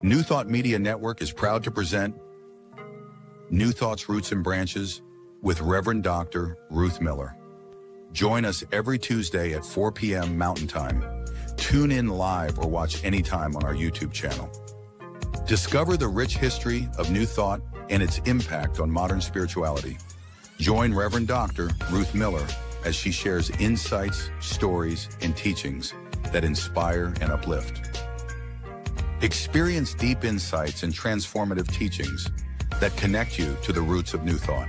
New Thought Media Network is proud to present New Thought's Roots and Branches with Reverend Dr. Ruth Miller. Join us every Tuesday at 4 p.m. Mountain Time. Tune in live or watch anytime on our YouTube channel. Discover the rich history of New Thought and its impact on modern spirituality. Join Reverend Dr. Ruth Miller as she shares insights, stories, and teachings that inspire and uplift. Experience deep insights and transformative teachings that connect you to the roots of New Thought.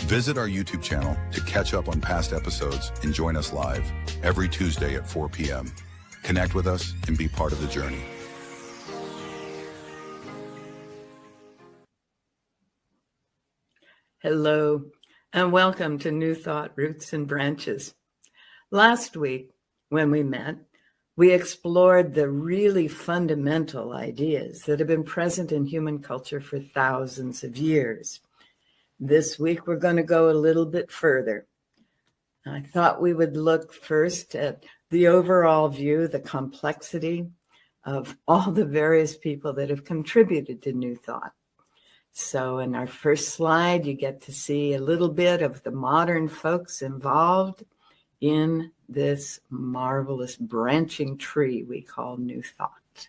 Visit our YouTube channel to catch up on past episodes and join us live every Tuesday at 4 p.m. Connect with us and be part of the journey. Hello, and welcome to New Thought Roots and Branches. Last week, when we met, we explored the really fundamental ideas that have been present in human culture for thousands of years. This week, we're going to go a little bit further. I thought we would look first at the overall view, the complexity of all the various people that have contributed to New Thought. So in our first slide, you get to see a little bit of the modern folks involved in this marvelous branching tree we call New Thought.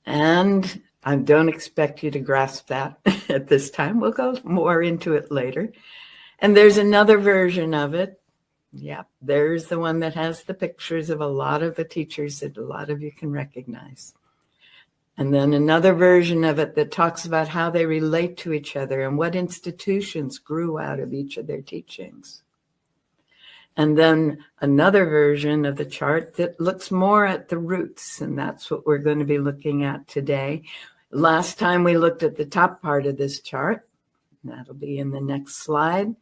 And I don't expect you to grasp that at this time. We'll go more into it later. And there's another version of it. Yeah, there's the one that has the pictures of a lot of the teachers that a lot of you can recognize. And then another version of it that talks about how they relate to each other and what institutions grew out of each of their teachings. And then another version of the chart that looks more at the roots, and that's what we're going to be looking at today. Last time we looked at the top part of this chart. That'll be in the next slide.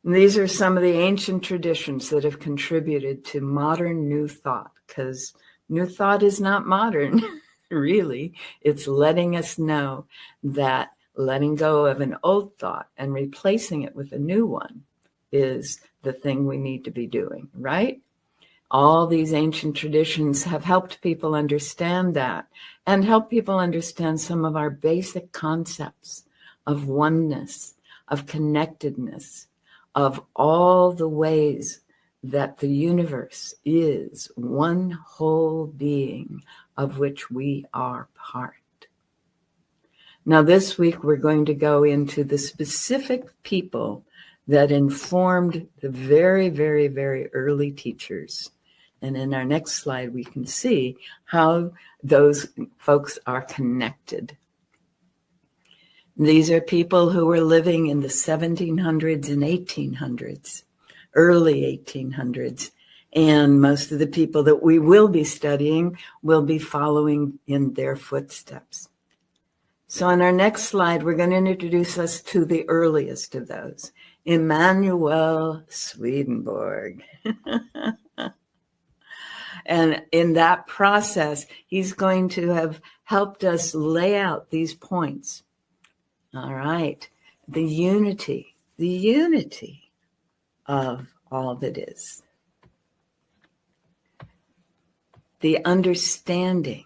And these are some of the ancient traditions that have contributed to modern New Thought, because New Thought is not modern, really. It's letting us know that letting go of an old thought and replacing it with a new one is the thing we need to be doing, right? All these ancient traditions have helped people understand that and help people understand some of our basic concepts of oneness, of connectedness, of all the ways that the universe is one whole being of which we are part. Now, this week, we're going to go into the specific people that informed the very, very, very early teachers. And in our next slide, we can see how those folks are connected. These are people who were living in the 1700s and 1800s, early 1800s. And most of the people that we will be studying will be following in their footsteps. So on our next slide, we're going to introduce us to the earliest of those, Emanuel Swedenborg. And in that process, he's going to have helped us lay out these points. All right. The unity of all that is. The understanding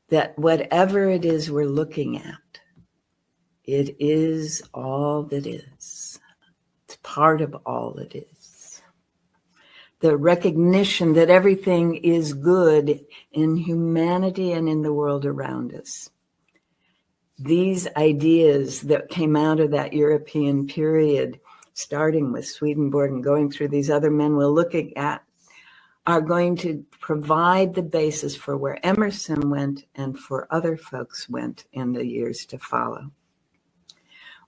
that whatever it is we're looking at, it is all that is. It's part of all that is. The recognition that everything is good in humanity and in the world around us. These ideas that came out of that European period, starting with Swedenborg and going through these other men we're looking at, are going to provide the basis for where Emerson went and for other folks went in the years to follow.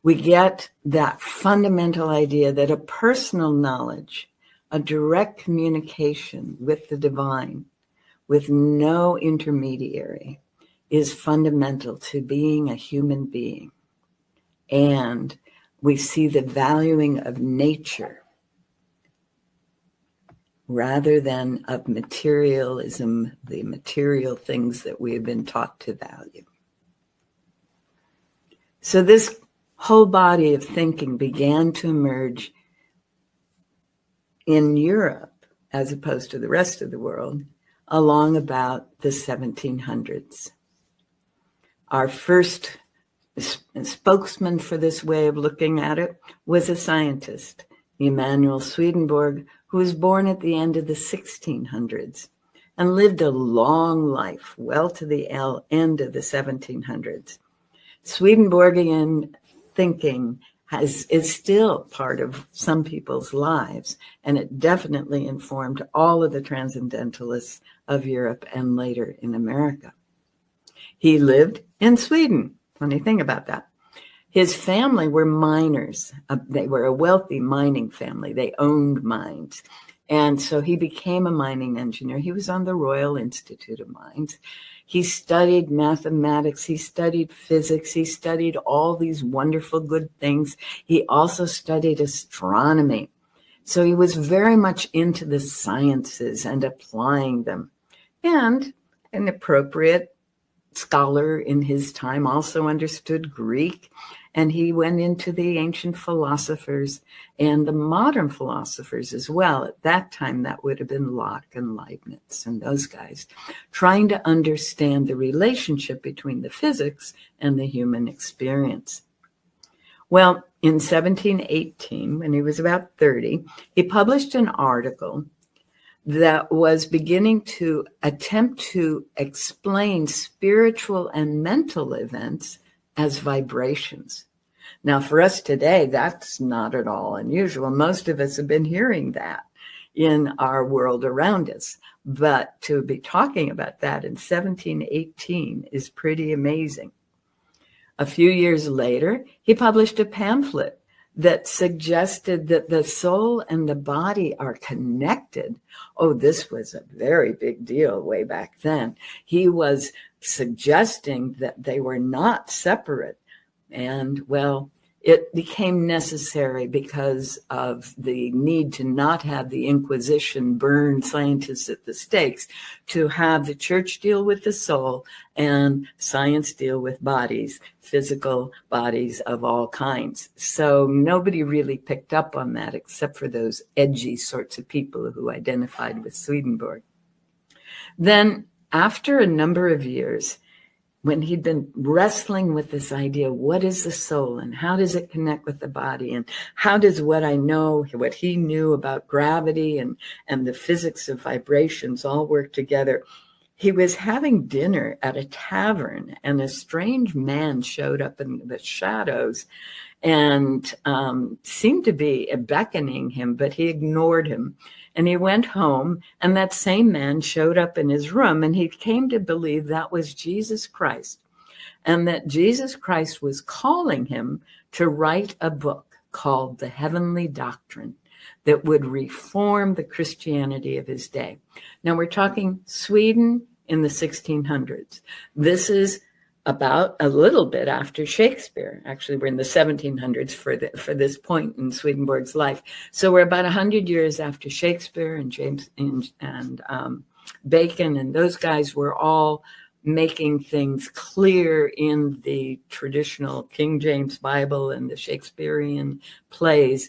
We get that fundamental idea that a personal knowledge, a direct communication with the divine, with no intermediary, is fundamental to being a human being. And we see the valuing of nature rather than of materialism, the material things that we have been taught to value. So this whole body of thinking began to emerge in Europe, as opposed to the rest of the world, along about the 1700s. Our first spokesman for this way of looking at it was a scientist, Emanuel Swedenborg, who was born at the end of the 1600s and lived a long life, well to the end of the 1700s. Swedenborgian thinking is still part of some people's lives, and it definitely informed all of the transcendentalists of Europe and later in America. He lived in Sweden. Funny thing about that. His family were miners. They were a wealthy mining family. They owned mines. And so he became a mining engineer. He was on the Royal Institute of Mines. He studied mathematics. He studied physics. He studied all these wonderful good things. He also studied astronomy. So he was very much into the sciences and applying them. And an appropriate scholar in his time also understood Greek. And he went into the ancient philosophers and the modern philosophers as well. At that time, that would have been Locke and Leibniz and those guys, trying to understand the relationship between the physics and the human experience. Well, in 1718, when he was about 30, he published an article that was beginning to attempt to explain spiritual and mental events as vibrations. Now, for us today, that's not at all unusual. Most of us have been hearing that in our world around us. But to be talking about that in 1718 is pretty amazing. A few years later, he published a pamphlet that suggested that the soul and the body are connected. Oh, this was a very big deal way back then. He was suggesting that they were not separate. And, well, it became necessary because of the need to not have the Inquisition burn scientists at the stakes, to have the church deal with the soul and science deal with bodies, physical bodies of all kinds. So nobody really picked up on that except for those edgy sorts of people who identified with Swedenborg. Then, after a number of years, when he'd been wrestling with this idea, what is the soul and how does it connect with the body? And how does what I know, what he knew about gravity and the physics of vibrations all work together? He was having dinner at a tavern and a strange man showed up in the shadows and seemed to be beckoning him, but he ignored him. And he went home, and that same man showed up in his room, and he came to believe that was Jesus Christ, and that Jesus Christ was calling him to write a book called The Heavenly Doctrine that would reform the Christianity of his day. Now, we're talking Sweden in the 1600s. This is about a little bit after Shakespeare. Actually, we're in the 1700s for this point in Swedenborg's life. So we're about 100 years after Shakespeare and James and Bacon, and those guys were all making things clear in the traditional King James Bible and the Shakespearean plays,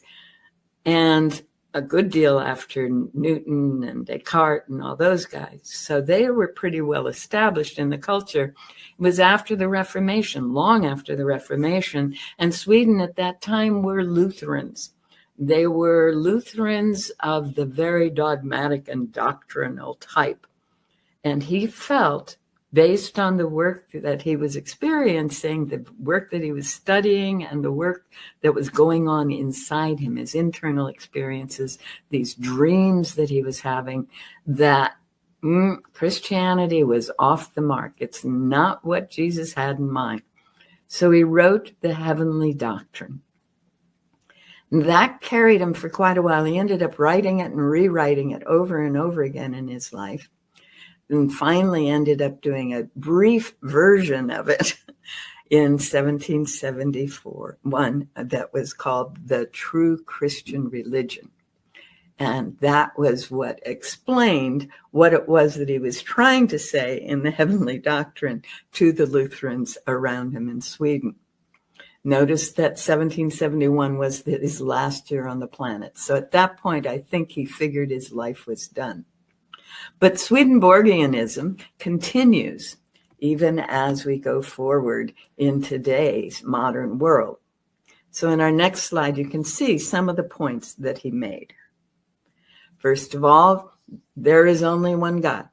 and a good deal after Newton and Descartes and all those guys. So they were pretty well established in the culture. It was after the Reformation, long after the Reformation, and Sweden at that time were Lutherans. They were Lutherans of the very dogmatic and doctrinal type. And he felt, based on the work that he was experiencing, the work that he was studying, and the work that was going on inside him, his internal experiences, these dreams that he was having, that Christianity was off the mark. It's not what Jesus had in mind. So he wrote The Heavenly Doctrine. That carried him for quite a while. He ended up writing it and rewriting it over and over again in his life, and finally ended up doing a brief version of it in 1774, one that was called The True Christian Religion. And that was what explained what it was that he was trying to say in The Heavenly Doctrine to the Lutherans around him in Sweden. Notice that 1771 was his last year on the planet. So at that point, I think he figured his life was done. But Swedenborgianism continues even as we go forward in today's modern world. So in our next slide, you can see some of the points that he made. First of all, there is only one God,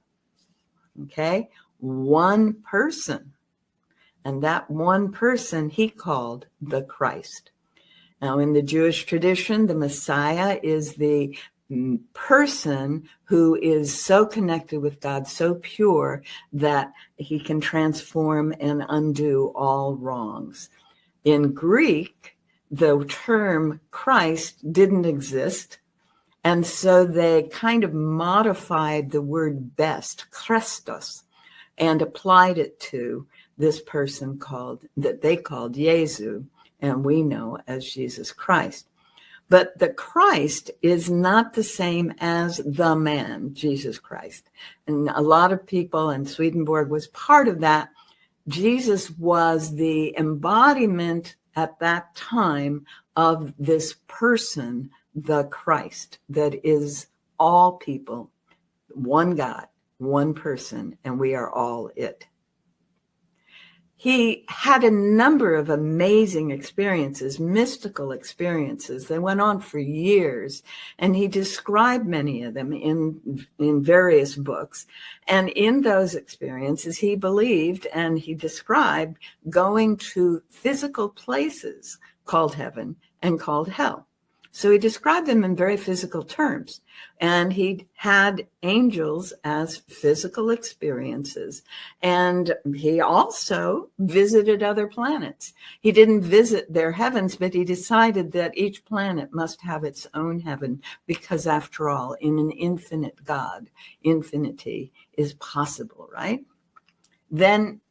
okay? One person. And that one person he called the Christ. Now, in the Jewish tradition, the Messiah is the person who is so connected with God, so pure, that he can transform and undo all wrongs. In Greek, the term Christ didn't exist, and so they kind of modified the word best, Christos, and applied it to this person that they called Jesu, and we know as Jesus Christ. But the Christ is not the same as the man, Jesus Christ. And a lot of people, and Swedenborg was part of that, Jesus was the embodiment at that time of this person, the Christ, that is all people, one God, one person, and we are all it. He had a number of amazing experiences, mystical experiences that went on for years, and he described many of them in various books. And in those experiences, he believed and he described going to physical places called heaven and called hell. So he described them in very physical terms. And he had angels as physical experiences. And he also visited other planets. He didn't visit their heavens, but he decided that each planet must have its own heaven, because after all, in an infinite God, infinity is possible, right? Then,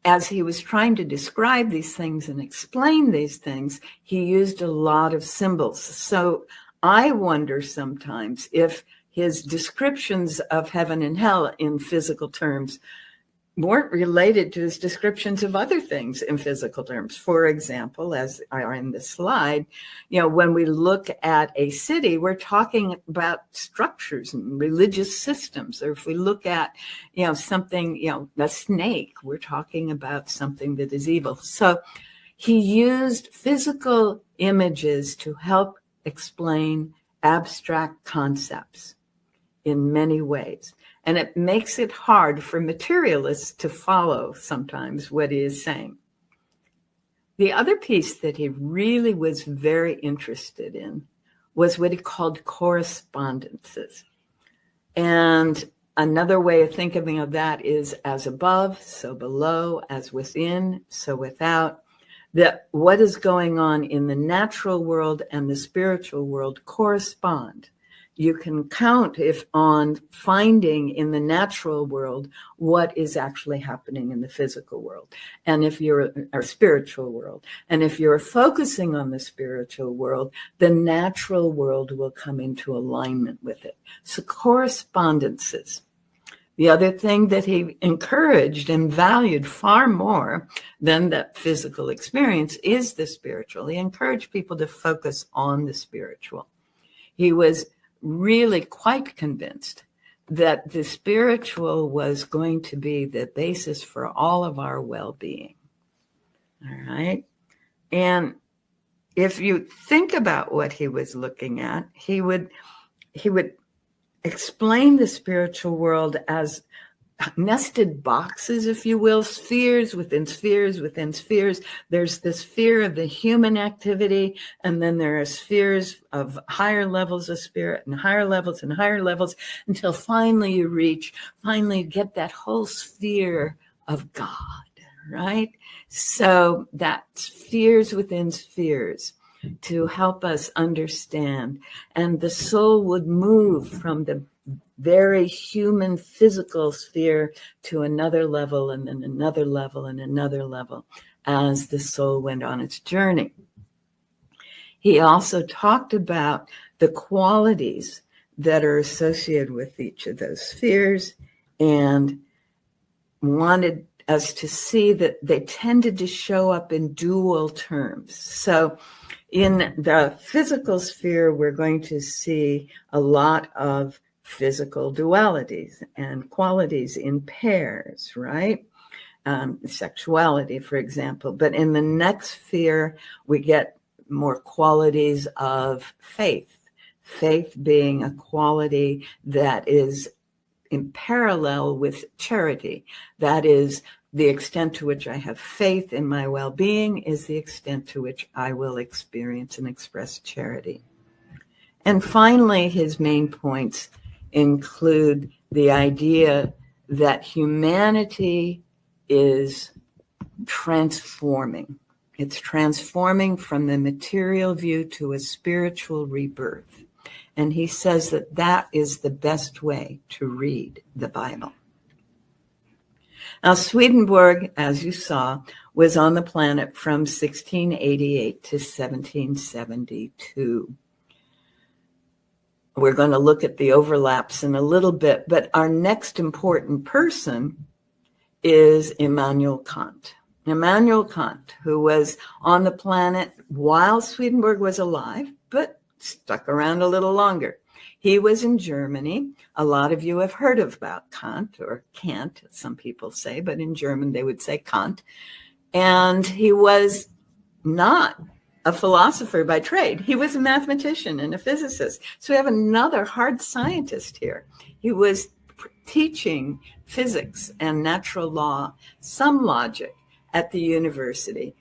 as he was trying to describe these things and explain these things, he used a lot of symbols. So I wonder sometimes if his descriptions of heaven and hell in physical terms weren't related to his descriptions of other things in physical terms. For example, as are in the slide, when we look at a city, we're talking about structures and religious systems. Or if we look at, something, a snake, we're talking about something that is evil. So he used physical images to help explain abstract concepts in many ways. And it makes it hard for materialists to follow sometimes what he is saying. The other piece that he really was very interested in was what he called correspondences. And another way of thinking of that is as above, so below, as within, so without. That what is going on in the natural world and the spiritual world correspond. You can count on finding in the natural world what is actually happening in the physical world, and if you're a spiritual world. And if you're focusing on the spiritual world, the natural world will come into alignment with it. So correspondences. The other thing that he encouraged and valued far more than that physical experience is the spiritual. He encouraged people to focus on the spiritual. He was really quite convinced that the spiritual was going to be the basis for all of our well-being. All right. And if you think about what he was looking at, he would explain the spiritual world as nested boxes, if you will, spheres within spheres within spheres. There's the sphere of the human activity, and then there are spheres of higher levels of spirit and higher levels, until finally you get that whole sphere of God, right? So that spheres within spheres to help us understand. And the soul would move from the very human physical sphere to another level, and then another level and another level as the soul went on its journey. He also talked about the qualities that are associated with each of those spheres and wanted us to see that they tended to show up in dual terms. So in the physical sphere, we're going to see a lot of physical dualities and qualities in pairs, right? Sexuality, for example. But in the next sphere, we get more qualities of faith. Faith being a quality that is in parallel with charity. That is, the extent to which I have faith in my well-being is the extent to which I will experience and express charity. And finally, his main points include the idea that humanity is transforming. It's transforming from the material view to a spiritual rebirth. And he says that that is the best way to read the Bible. Now, Swedenborg, as you saw, was on the planet from 1688 to 1772. We're going to look at the overlaps in a little bit, but our next important person is Immanuel Kant. Immanuel Kant, who was on the planet while Swedenborg was alive, but stuck around a little longer. He was in Germany. A lot of you have heard about Kant, or Kant, as some people say, but in German they would say Kant. And he was not a philosopher by trade. He was a mathematician and a physicist. So we have another hard scientist here. He was teaching physics and natural law, some logic at the university,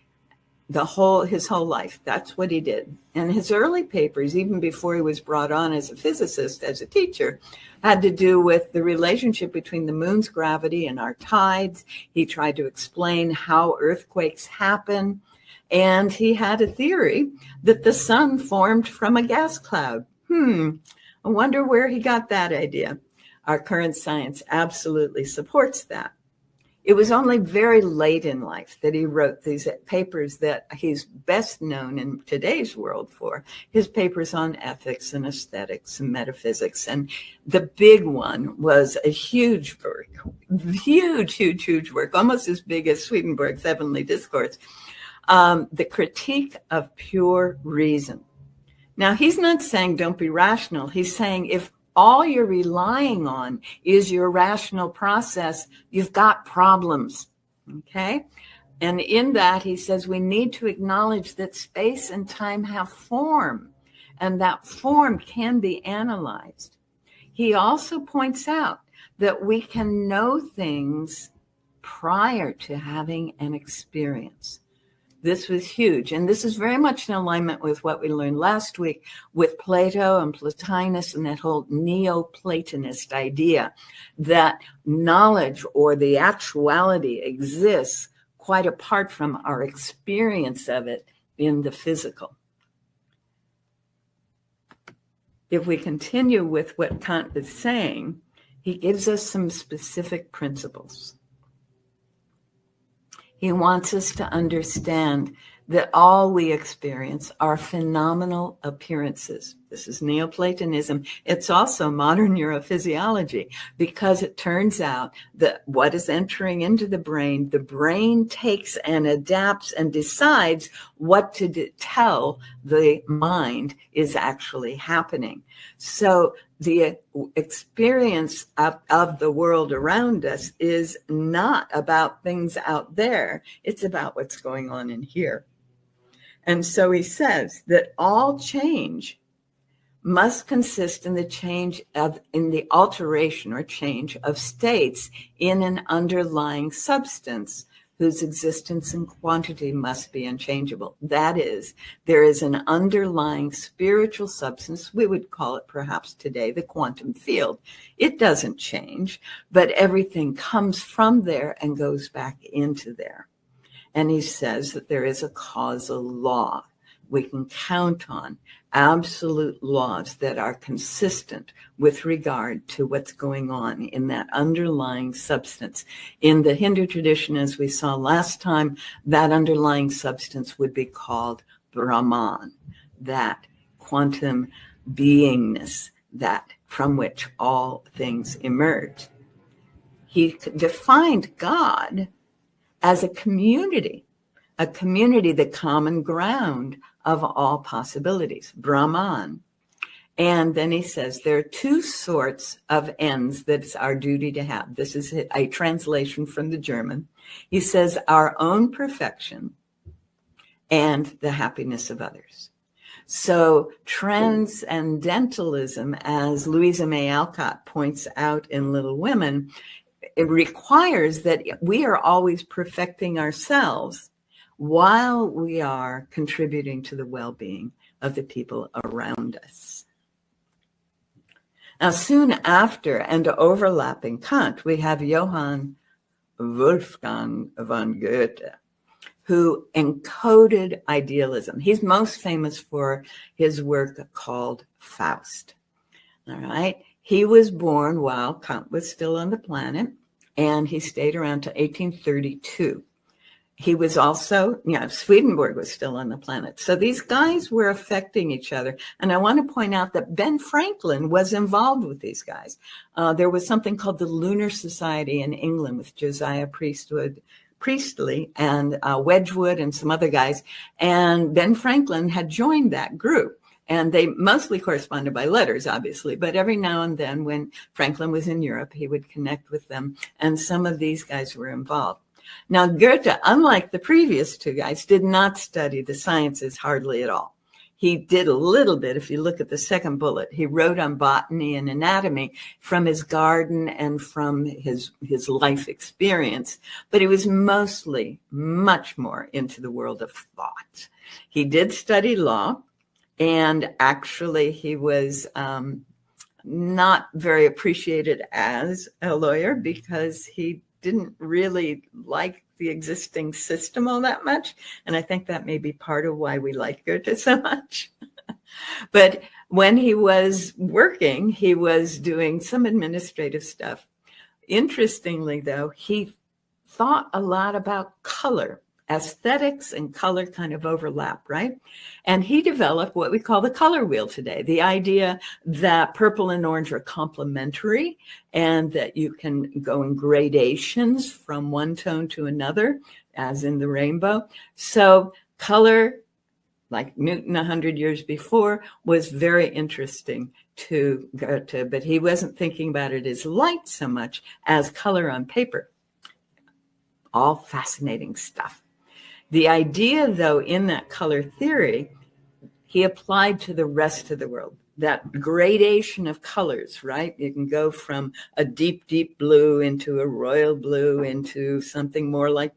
his whole life. That's what he did. And his early papers, even before he was brought on as a physicist, as a teacher, had to do with the relationship between the moon's gravity and our tides. He tried to explain how earthquakes happen. And he had a theory that the sun formed from a gas cloud. I wonder where he got that idea. Our current science absolutely supports that. It was only very late in life that he wrote these papers that he's best known in today's world for, his papers on ethics and aesthetics and metaphysics. And the big one was a huge work, huge work, almost as big as Swedenborg's Heavenly Discourse, The Critique of Pure Reason. Now, he's not saying don't be rational. He's saying if all you're relying on is your rational process, you've got problems, okay? And in that, he says we need to acknowledge that space and time have form, and that form can be analyzed. He also points out that we can know things prior to having an experience. This was huge. And this is very much in alignment with what we learned last week with Plato and Plotinus and that whole Neoplatonist idea that knowledge or the actuality exists quite apart from our experience of it in the physical. If we continue with what Kant is saying, he gives us some specific principles. He wants us to understand that all we experience are phenomenal appearances. This is Neoplatonism. It's also modern neurophysiology, because it turns out that what is entering into the brain takes and adapts and decides what to tell the mind is actually happening. So the experience of the world around us is not about things out there. It's about what's going on in here. And so he says that all change must consist in the alteration or change of states in an underlying substance whose existence and quantity must be unchangeable. That is, there is an underlying spiritual substance. We would call it perhaps today the quantum field. It doesn't change, but everything comes from there and goes back into there. And he says that there is a causal law. We can count on absolute laws that are consistent with regard to what's going on in that underlying substance. In the Hindu tradition, as we saw last time, that underlying substance would be called Brahman, that quantum beingness that from which all things emerge. He defined God as a community, the common ground of all possibilities, Brahman. And then he says there are two sorts of ends that it's our duty to have. This is a translation from the German. He says our own perfection and the happiness of others. So transcendentalism, as Louisa May Alcott points out in Little Women, it requires that we are always perfecting ourselves while we are contributing to the well-being of the people around us. Now, soon after and overlapping Kant, we have Johann Wolfgang von Goethe, who encoded idealism. He's most famous for his work called Faust. All right. He was born while Kant was still on the planet, and he stayed around to 1832. He was also, Swedenborg was still on the planet. So these guys were affecting each other. And I want to point out that Ben Franklin was involved with these guys. There was something called the Lunar Society in England with Josiah Priestley and Wedgwood and some other guys. And Ben Franklin had joined that group. And they mostly corresponded by letters, obviously. But every now and then when Franklin was in Europe, he would connect with them. And some of these guys were involved. Now, Goethe, unlike the previous two guys, did not study the sciences hardly at all. He did a little bit. If you look at the second bullet, he wrote on botany and anatomy from his garden and from his life experience. But he was mostly much more into the world of thought. He did study law, and actually he was not very appreciated as a lawyer because he didn't really like the existing system all that much. And I think that may be part of why we like Goethe so much. But when he was working, he was doing some administrative stuff. Interestingly, though, he thought a lot about color. Aesthetics and color kind of overlap, right? And he developed what we call the color wheel today, the idea that purple and orange are complementary and that you can go in gradations from one tone to another, as in the rainbow. So color, like Newton 100 years before, was very interesting to Goethe, but he wasn't thinking about it as light so much as color on paper. All fascinating stuff. The idea, though, in that color theory, he applied to the rest of the world, that gradation of colors, right? You can go from a deep, deep blue into a royal blue into something more like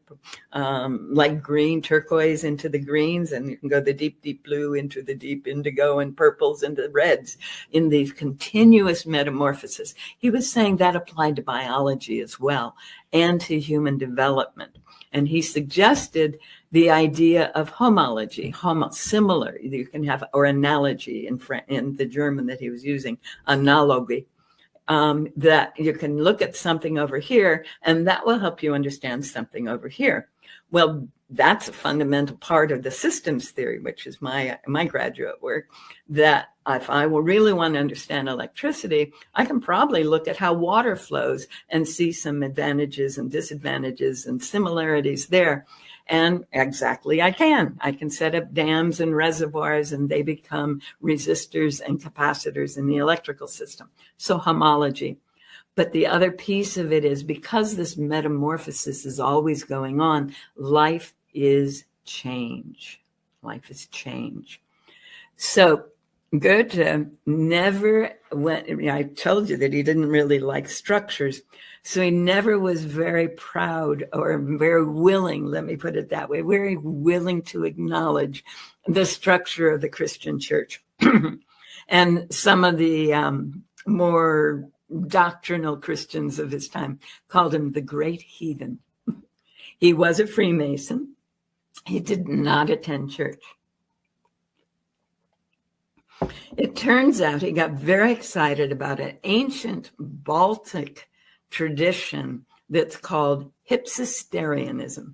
green, turquoise into the greens, and you can go the deep, deep blue into the deep indigo and purples into the reds in these continuous metamorphoses. He was saying that applied to biology as well and to human development. And he suggested the idea of homology, similar, you can have, or analogy in the German that he was using, analogy, that you can look at something over here and that will help you understand something over here. Well, that's a fundamental part of the systems theory, which is my graduate work, that if I will really want to understand electricity, I can probably look at how water flows and see some advantages and disadvantages and similarities there. And exactly, I can set up dams and reservoirs and they become resistors and capacitors in the electrical system. So homology. But the other piece of it is because this metamorphosis is always going on, life is change. Life is change. So Goethe never went, I told you that he didn't really like structures. So he never was very proud or very willing, let me put it that way, very willing to acknowledge the structure of the Christian church. And some of the more doctrinal Christians of his time called him the great heathen. He was a Freemason. He did not attend church. It turns out he got very excited about an ancient Baltic tradition that's called Hypsisterianism,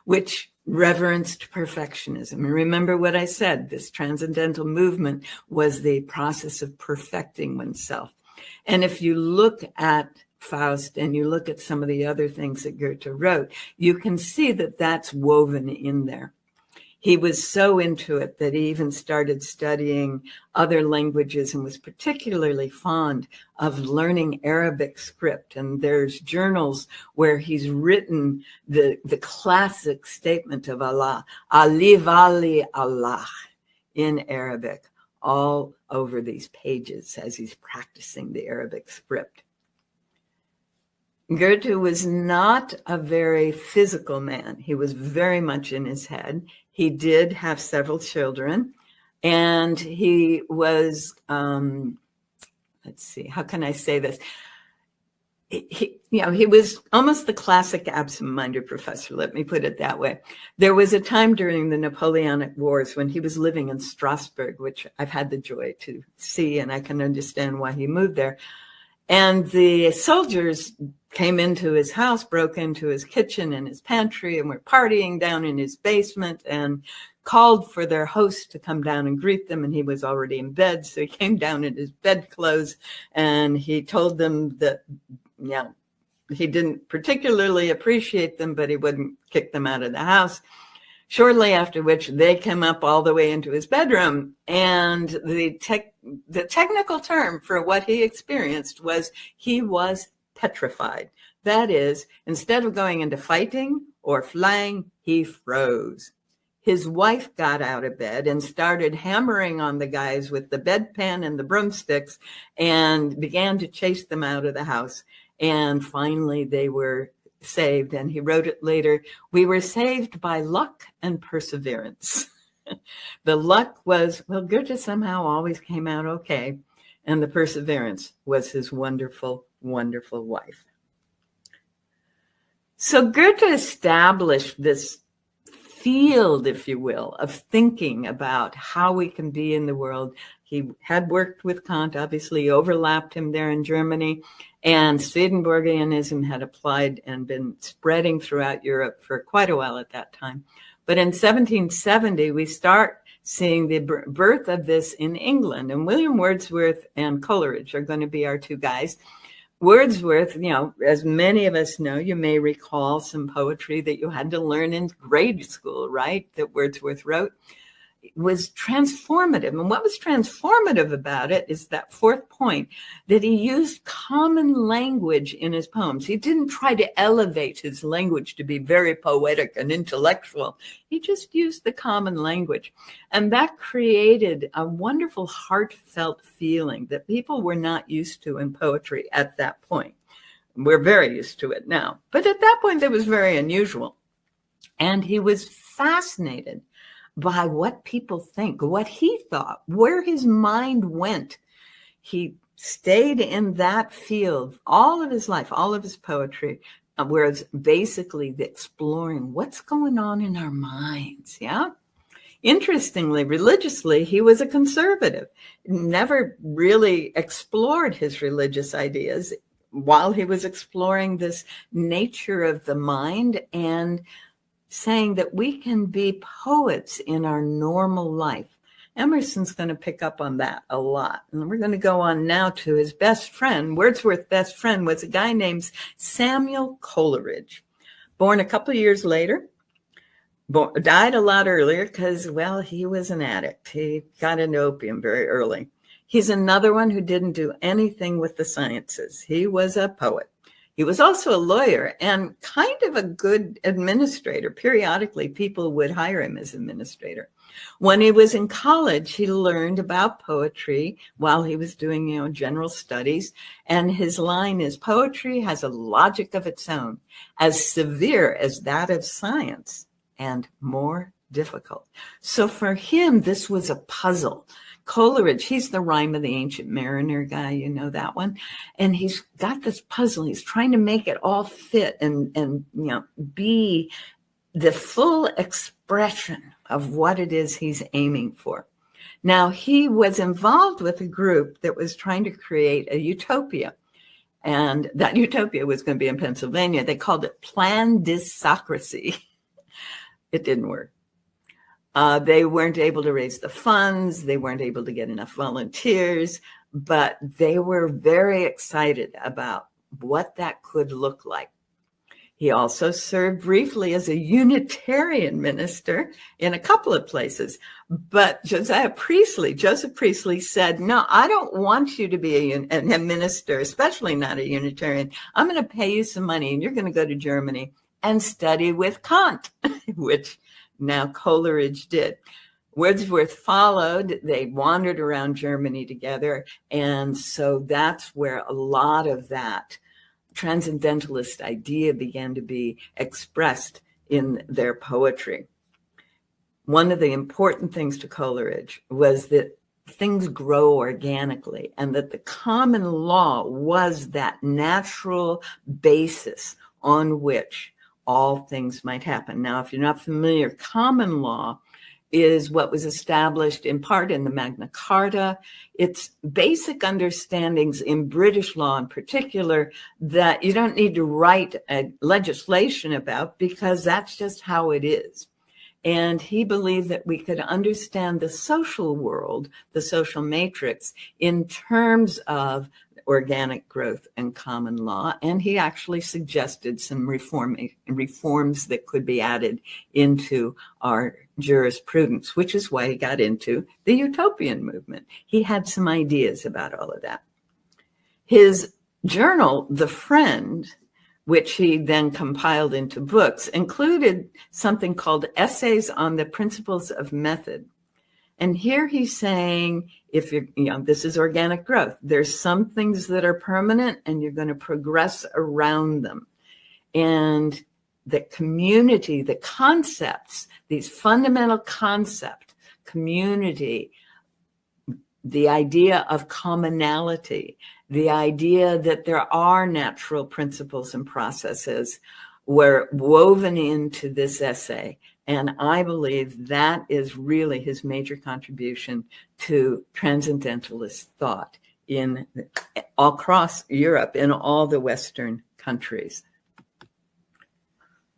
which reverenced perfectionism. And remember what I said, this transcendental movement was the process of perfecting oneself. And if you look at Faust and you look at some of the other things that Goethe wrote, you can see that that's woven in there. He was so into it that he even started studying other languages and was particularly fond of learning Arabic script. And there's journals where he's written the classic statement of Allah, Ali Vali Allah, in Arabic, all over these pages as he's practicing the Arabic script. Goethe was not a very physical man. He was very much in his head. He did have several children, and he was, let's see, how can I say this? He was almost the classic absent-minded professor, let me put it that way. There was a time during the Napoleonic Wars when he was living in Strasbourg, which I've had the joy to see, and I can understand why he moved there. And the soldiers came into his house, broke into his kitchen and his pantry, and were partying down in his basement, and called for their host to come down and greet them. And he was already in bed. So he came down in his bedclothes, and he told them that, he didn't particularly appreciate them, but he wouldn't kick them out of the house. Shortly after which, they came up all the way into his bedroom, and the technical term for what he experienced was he was petrified. That is, instead of going into fighting or flying, he froze. His wife got out of bed and started hammering on the guys with the bedpan and the broomsticks and began to chase them out of the house. And finally, they were saved. And he wrote it later, "We were saved by luck and perseverance." The luck was, well, Goethe somehow always came out okay. And the perseverance was his wonderful, wonderful wife. So Goethe established this field, if you will, of thinking about how we can be in the world. He had worked with Kant, obviously overlapped him there in Germany, and Swedenborgianism had applied and been spreading throughout Europe for quite a while at that time. But in 1770, we start seeing the birth of this in England, and William Wordsworth and Coleridge are going to be our two guys. Wordsworth, as many of us know, you may recall some poetry that you had to learn in grade school, right? That Wordsworth wrote. It was transformative. And what was transformative about it is that fourth point, that he used common language in his poems. He didn't try to elevate his language to be very poetic and intellectual. He just used the common language. And that created a wonderful heartfelt feeling that people were not used to in poetry at that point. We're very used to it now. But at that point, it was very unusual. And he was fascinated by what people think, what he thought, where his mind went. He stayed in that field all of his life, all of his poetry, whereas basically the exploring what's going on in our minds, yeah? Interestingly, religiously, he was a conservative, never really explored his religious ideas while he was exploring this nature of the mind and saying that we can be poets in our normal life. Emerson's going to pick up on that a lot. And we're going to go on now to his best friend. Wordsworth's best friend was a guy named Samuel Coleridge, born a couple of years later, died a lot earlier because, well, he was an addict. He got into opium very early. He's another one who didn't do anything with the sciences. He was a poet. He was also a lawyer and kind of a good administrator. Periodically, people would hire him as administrator. When he was in college, he learned about poetry while he was doing, general studies. And his line is, poetry has a logic of its own, as severe as that of science and more difficult. So for him, this was a puzzle. Coleridge, he's the Rime of the Ancient Mariner guy, you know that one. And he's got this puzzle. He's trying to make it all fit and be the full expression of what it is he's aiming for. Now, he was involved with a group that was trying to create a utopia. And that utopia was going to be in Pennsylvania. They called it Plandisocracy. It didn't work. They weren't able to raise the funds. They weren't able to get enough volunteers, but they were very excited about what that could look like. He also served briefly as a Unitarian minister in a couple of places. But Joseph Priestley said, no, I don't want you to be a minister, especially not a Unitarian. I'm going to pay you some money and you're going to go to Germany and study with Kant, which now Coleridge did. Wordsworth followed. They wandered around Germany together. And so that's where a lot of that transcendentalist idea began to be expressed in their poetry. One of the important things to Coleridge was that things grow organically and that the common law was that natural basis on which all things might happen. Now, if you're not familiar, common law is what was established in part in the Magna Carta. It's basic understandings in British law in particular that you don't need to write a legislation about because that's just how it is. And he believed that we could understand the social world, the social matrix, in terms of organic growth and common law. And he actually suggested some reforms that could be added into our jurisprudence, which is why he got into the utopian movement. He had some ideas about all of that. His journal, The Friend, which he then compiled into books, included something called Essays on the Principles of Method. And here he's saying, if you're, this is organic growth. There's some things that are permanent and you're going to progress around them. And the community, the concepts, these fundamental concepts, community, the idea of commonality, the idea that there are natural principles and processes were woven into this essay. And I believe that is really his major contribution to transcendentalist thought all across Europe, in all the Western countries.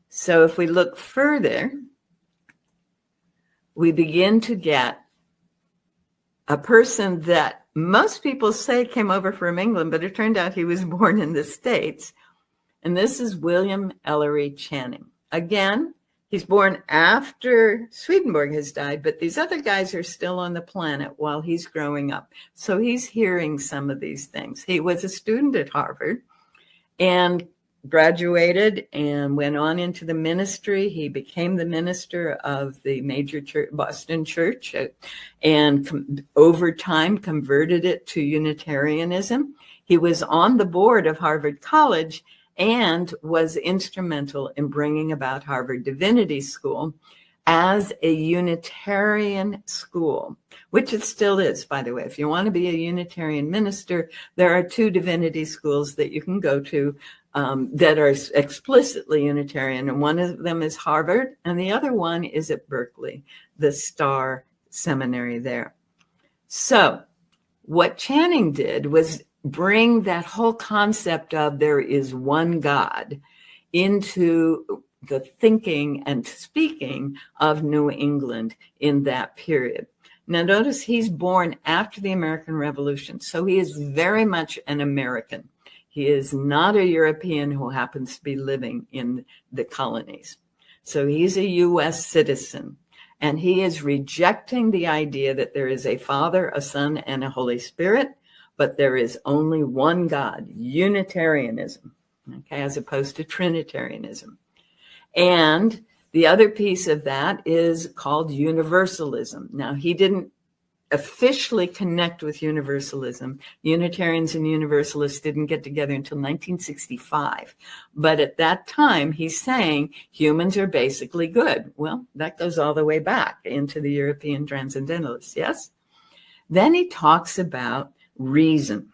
So if we look further, we begin to get a person that most people say came over from England, but it turned out he was born in the States. And this is William Ellery Channing. Again, he's born after Swedenborg has died, but these other guys are still on the planet while he's growing up. So he's hearing some of these things. He was a student at Harvard and graduated and went on into the ministry. He became the minister of the major church, Boston church, and over time converted it to Unitarianism. He was on the board of Harvard College and was instrumental in bringing about Harvard Divinity School as a Unitarian school, which it still is, by the way. If you want to be a Unitarian minister, there are 2 divinity schools that you can go to that are explicitly Unitarian. And one of them is Harvard, and the other one is at Berkeley, the Star Seminary there. So what Channing did was bring that whole concept of there is one God into the thinking and speaking of New England in that period. Now, notice he's born after the American Revolution, so he is very much an American. He is not a European who happens to be living in the colonies. So he's a U.S. citizen, and he is rejecting the idea that there is a Father, a Son, and a Holy Spirit, but there is only one God, Unitarianism, okay, as opposed to Trinitarianism. And the other piece of that is called universalism. Now, he didn't officially connect with universalism. Unitarians and Universalists didn't get together until 1965. But at that time, he's saying humans are basically good. Well, that goes all the way back into the European transcendentalists, yes? Then he talks about reason.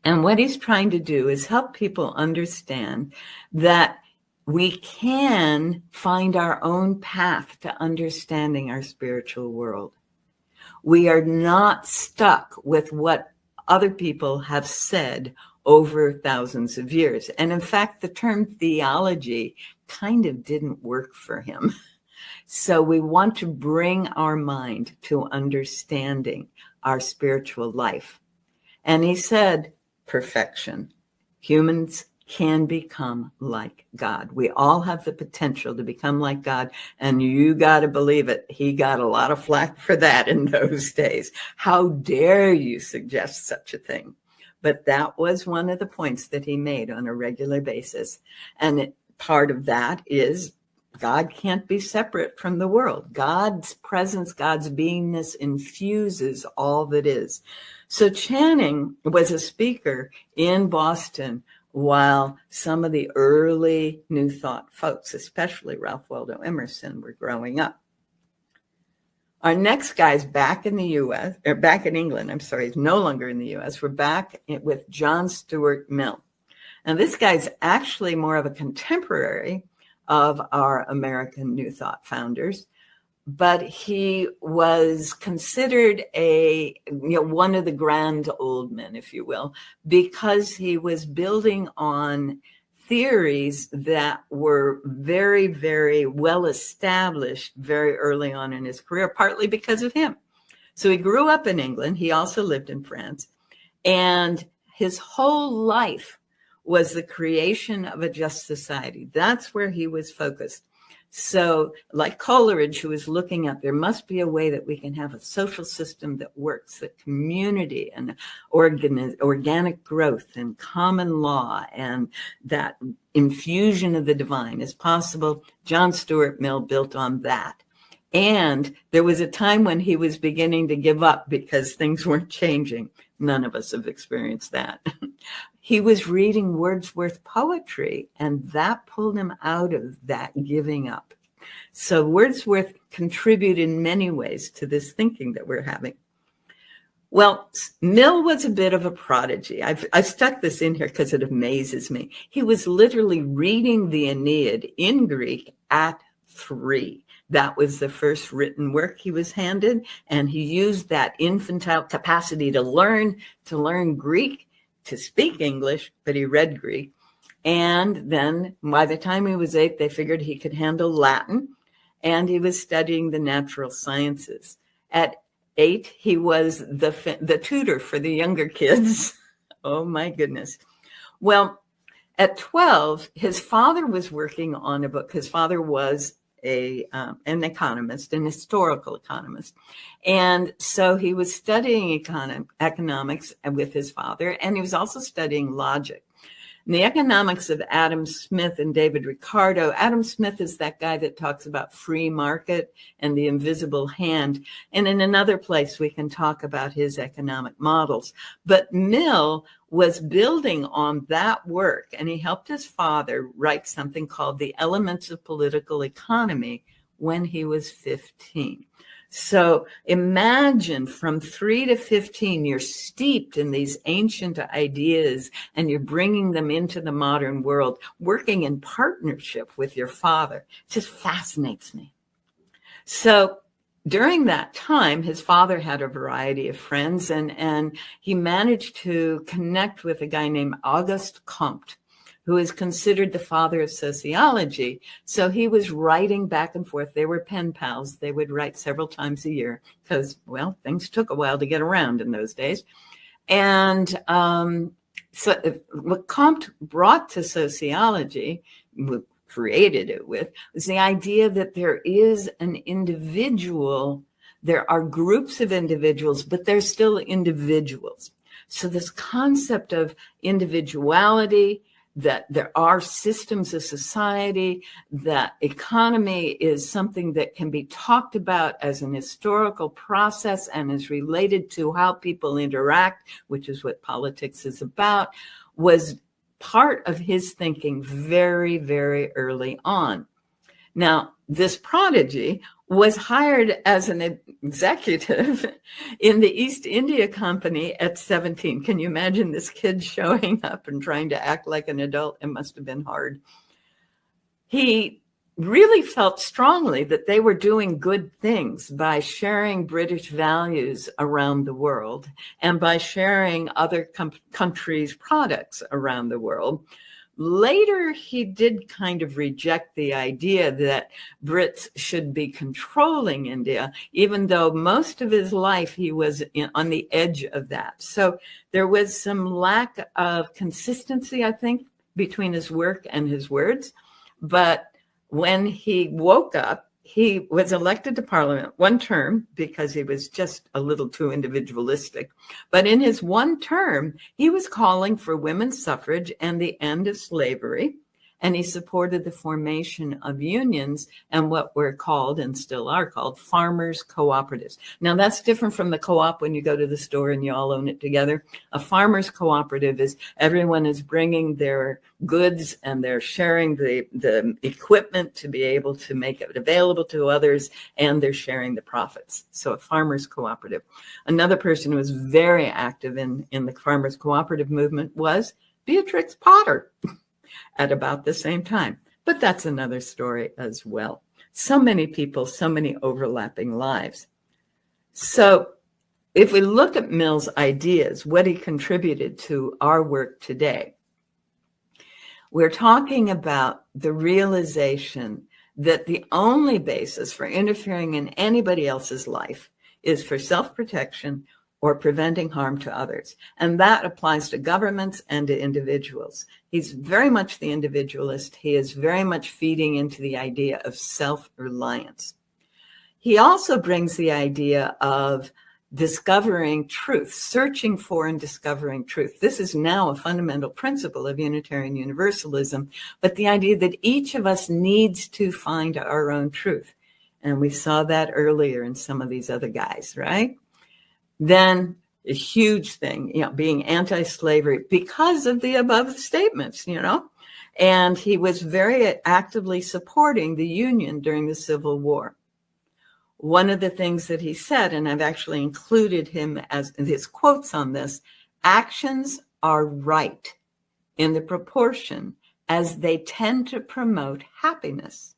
And what he's trying to do is help people understand that we can find our own path to understanding our spiritual world. We are not stuck with what other people have said over thousands of years. And in fact, the term theology kind of didn't work for him. So we want to bring our mind to understanding our spiritual life. And he said, perfection. Humans can become like God. We all have the potential to become like God, and you got to believe it. He got a lot of flack for that in those days. How dare you suggest such a thing? But that was one of the points that he made on a regular basis. And part of that is God can't be separate from the world. God's presence, God's beingness infuses all that is. So Channing was a speaker in Boston while some of the early New Thought folks, especially Ralph Waldo Emerson, were growing up. Our next guy's back in the U.S., or back in England, I'm sorry, he's no longer in the U.S. We're back with John Stuart Mill. And this guy's actually more of a contemporary of our American New Thought founders, but he was considered one of the grand old men, if you will, because he was building on theories that were very, very well established very early on in his career, partly because of him. So he grew up in England. He also lived in France. And his whole life was the creation of a just society. That's where he was focused. So like Coleridge, who was looking at, there must be a way that we can have a social system that works, that community and organic growth and common law and that infusion of the divine is possible. John Stuart Mill built on that. And there was a time when he was beginning to give up because things weren't changing. None of us have experienced that. He was reading Wordsworth poetry, and that pulled him out of that giving up. So Wordsworth contributed in many ways to this thinking that we're having. Well, Mill was a bit of a prodigy. I've stuck this in here because it amazes me. He was literally reading the Aeneid in Greek at 3. That was the first written work he was handed, and he used that infantile capacity to learn Greek, to speak English, but he read Greek. And then by the time he was 8, they figured he could handle Latin, and he was studying the natural sciences. At 8, he was the tutor for the younger kids. Oh, my goodness. Well, at 12, his father was working on a book. His father was an economist, an historical economist. And so he was studying economics with his father, and he was also studying logic. And the economics of Adam Smith and David Ricardo. Adam Smith is that guy that talks about free market and the invisible hand. And in another place, we can talk about his economic models. But Mill was building on that work, and he helped his father write something called The Elements of Political Economy when he was 15. So imagine from 3 to 15, you're steeped in these ancient ideas and you're bringing them into the modern world, working in partnership with your father. It just fascinates me. So during that time, his father had a variety of friends, and he managed to connect with a guy named Auguste Comte, who is considered the father of sociology. So he was writing back and forth. They were pen pals. They would write several times a year because, well, things took a while to get around in those days. And so what Comte brought to sociology, created it with, was the idea that there is an individual, there are groups of individuals, but they're still individuals. So this concept of individuality, that there are systems of society, that economy is something that can be talked about as an historical process and is related to how people interact, which is what politics is about, was part of his thinking very, very early on. Now, this prodigy was hired as an executive in the East India Company at 17. Can you imagine this kid showing up and trying to act like an adult? It must have been hard. He really felt strongly that they were doing good things by sharing British values around the world and by sharing other countries' products around the world. Later, he did kind of reject the idea that Brits should be controlling India, even though most of his life he was on the edge of that. So there was some lack of consistency, I think, between his work and his words. But when he woke up, he was elected to Parliament one term because he was just a little too individualistic. But in his one term, he was calling for women's suffrage and the end of slavery. And he supported the formation of unions and what were called, and still are called, farmers' cooperatives. Now, that's different from the co-op when you go to the store and you all own it together. A farmers' cooperative is everyone is bringing their goods and they're sharing the equipment to be able to make it available to others, and they're sharing the profits. So a farmers' cooperative. Another person who was very active in the farmers' cooperative movement was Beatrix Potter. At about the same time. But that's another story as well. So many people, so many overlapping lives. So if we look at Mill's ideas, what he contributed to our work today, we're talking about the realization that the only basis for interfering in anybody else's life is for self-protection or preventing harm to others. And that applies to governments and to individuals. He's very much the individualist. He is very much feeding into the idea of self-reliance. He also brings the idea of discovering truth, searching for and discovering truth. This is now a fundamental principle of Unitarian Universalism, but the idea that each of us needs to find our own truth. And we saw that earlier in some of these other guys, right? Then a huge thing, being anti-slavery because of the above statements, and he was very actively supporting the Union during the Civil War. One of the things that he said, and I've actually included him as his quotes on this, actions are right in the proportion as they tend to promote happiness.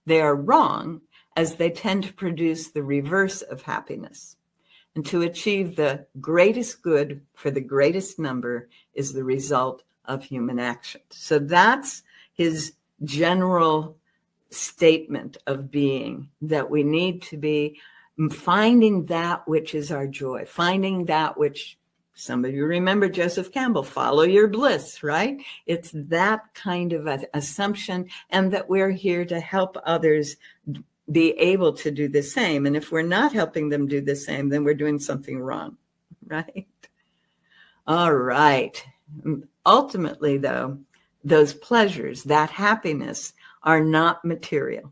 They are wrong as they tend to produce the reverse of happiness. And to achieve the greatest good for the greatest number is the result of human action. So that's his general statement of being, that we need to be finding that which is our joy, finding that which, some of you remember Joseph Campbell, follow your bliss, right? It's that kind of assumption, and that we're here to help others be able to do the same. And if we're not helping them do the same, then we're doing something wrong, right? All right. Ultimately, though, those pleasures, that happiness, are not material.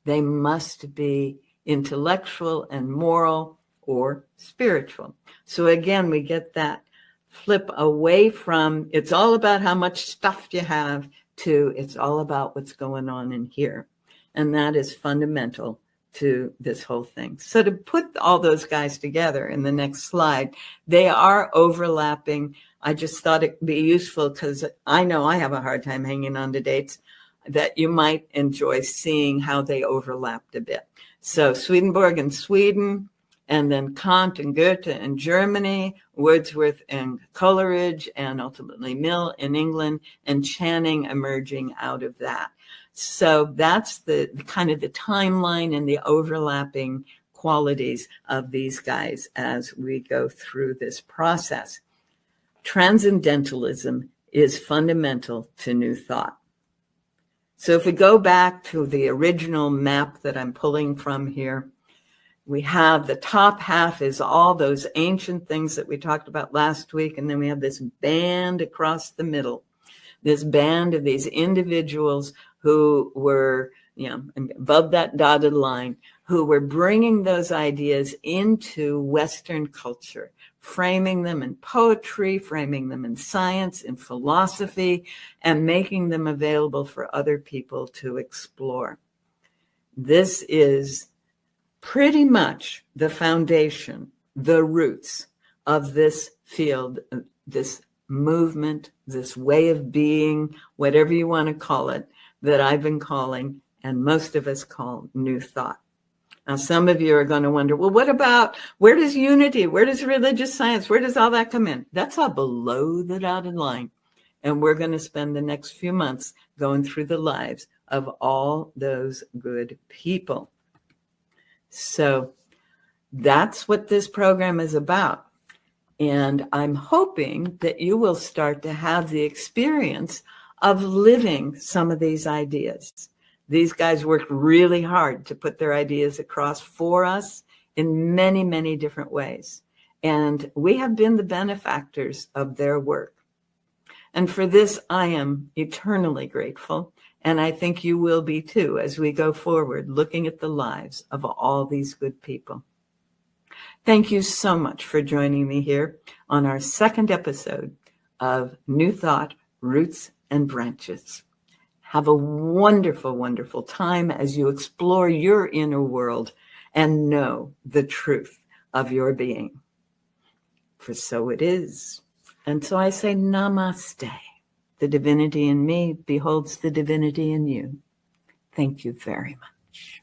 They must be intellectual and moral or spiritual. So again, we get that flip away from it's all about how much stuff you have to it's all about what's going on in here. And that is fundamental to this whole thing. So to put all those guys together in the next slide, they are overlapping. I just thought it'd be useful because I know I have a hard time hanging on to dates, that you might enjoy seeing how they overlapped a bit. So Swedenborg in Sweden, and then Kant and Goethe in Germany, Wordsworth and Coleridge, and ultimately Mill in England, and Channing emerging out of that. So that's the kind of the timeline and the overlapping qualities of these guys as we go through this process. Transcendentalism is fundamental to New Thought. So if we go back to the original map that I'm pulling from here, we have the top half is all those ancient things that we talked about last week, and then we have this band across the middle, this band of these individuals who were, above that dotted line, who were bringing those ideas into Western culture, framing them in poetry, framing them in science, in philosophy, and making them available for other people to explore. This is pretty much the foundation, the roots of this field, this movement, this way of being, whatever you want to call it, that I've been calling, and most of us call New Thought. Now, some of you are going to wonder, well, what about, where does unity, where does religious science, where does all that come in? That's all below the dotted line. And we're going to spend the next few months going through the lives of all those good people. So that's what this program is about. And I'm hoping that you will start to have the experience of living some of these ideas. These guys worked really hard to put their ideas across for us in many, many different ways. And we have been the benefactors of their work. And for this, I am eternally grateful. And I think you will be too, as we go forward, looking at the lives of all these good people. Thank you so much for joining me here on our second episode of New Thought, Roots and Branches. Have a wonderful, wonderful time as you explore your inner world and know the truth of your being. For so it is. And so I say namaste. The divinity in me beholds the divinity in you. Thank you very much.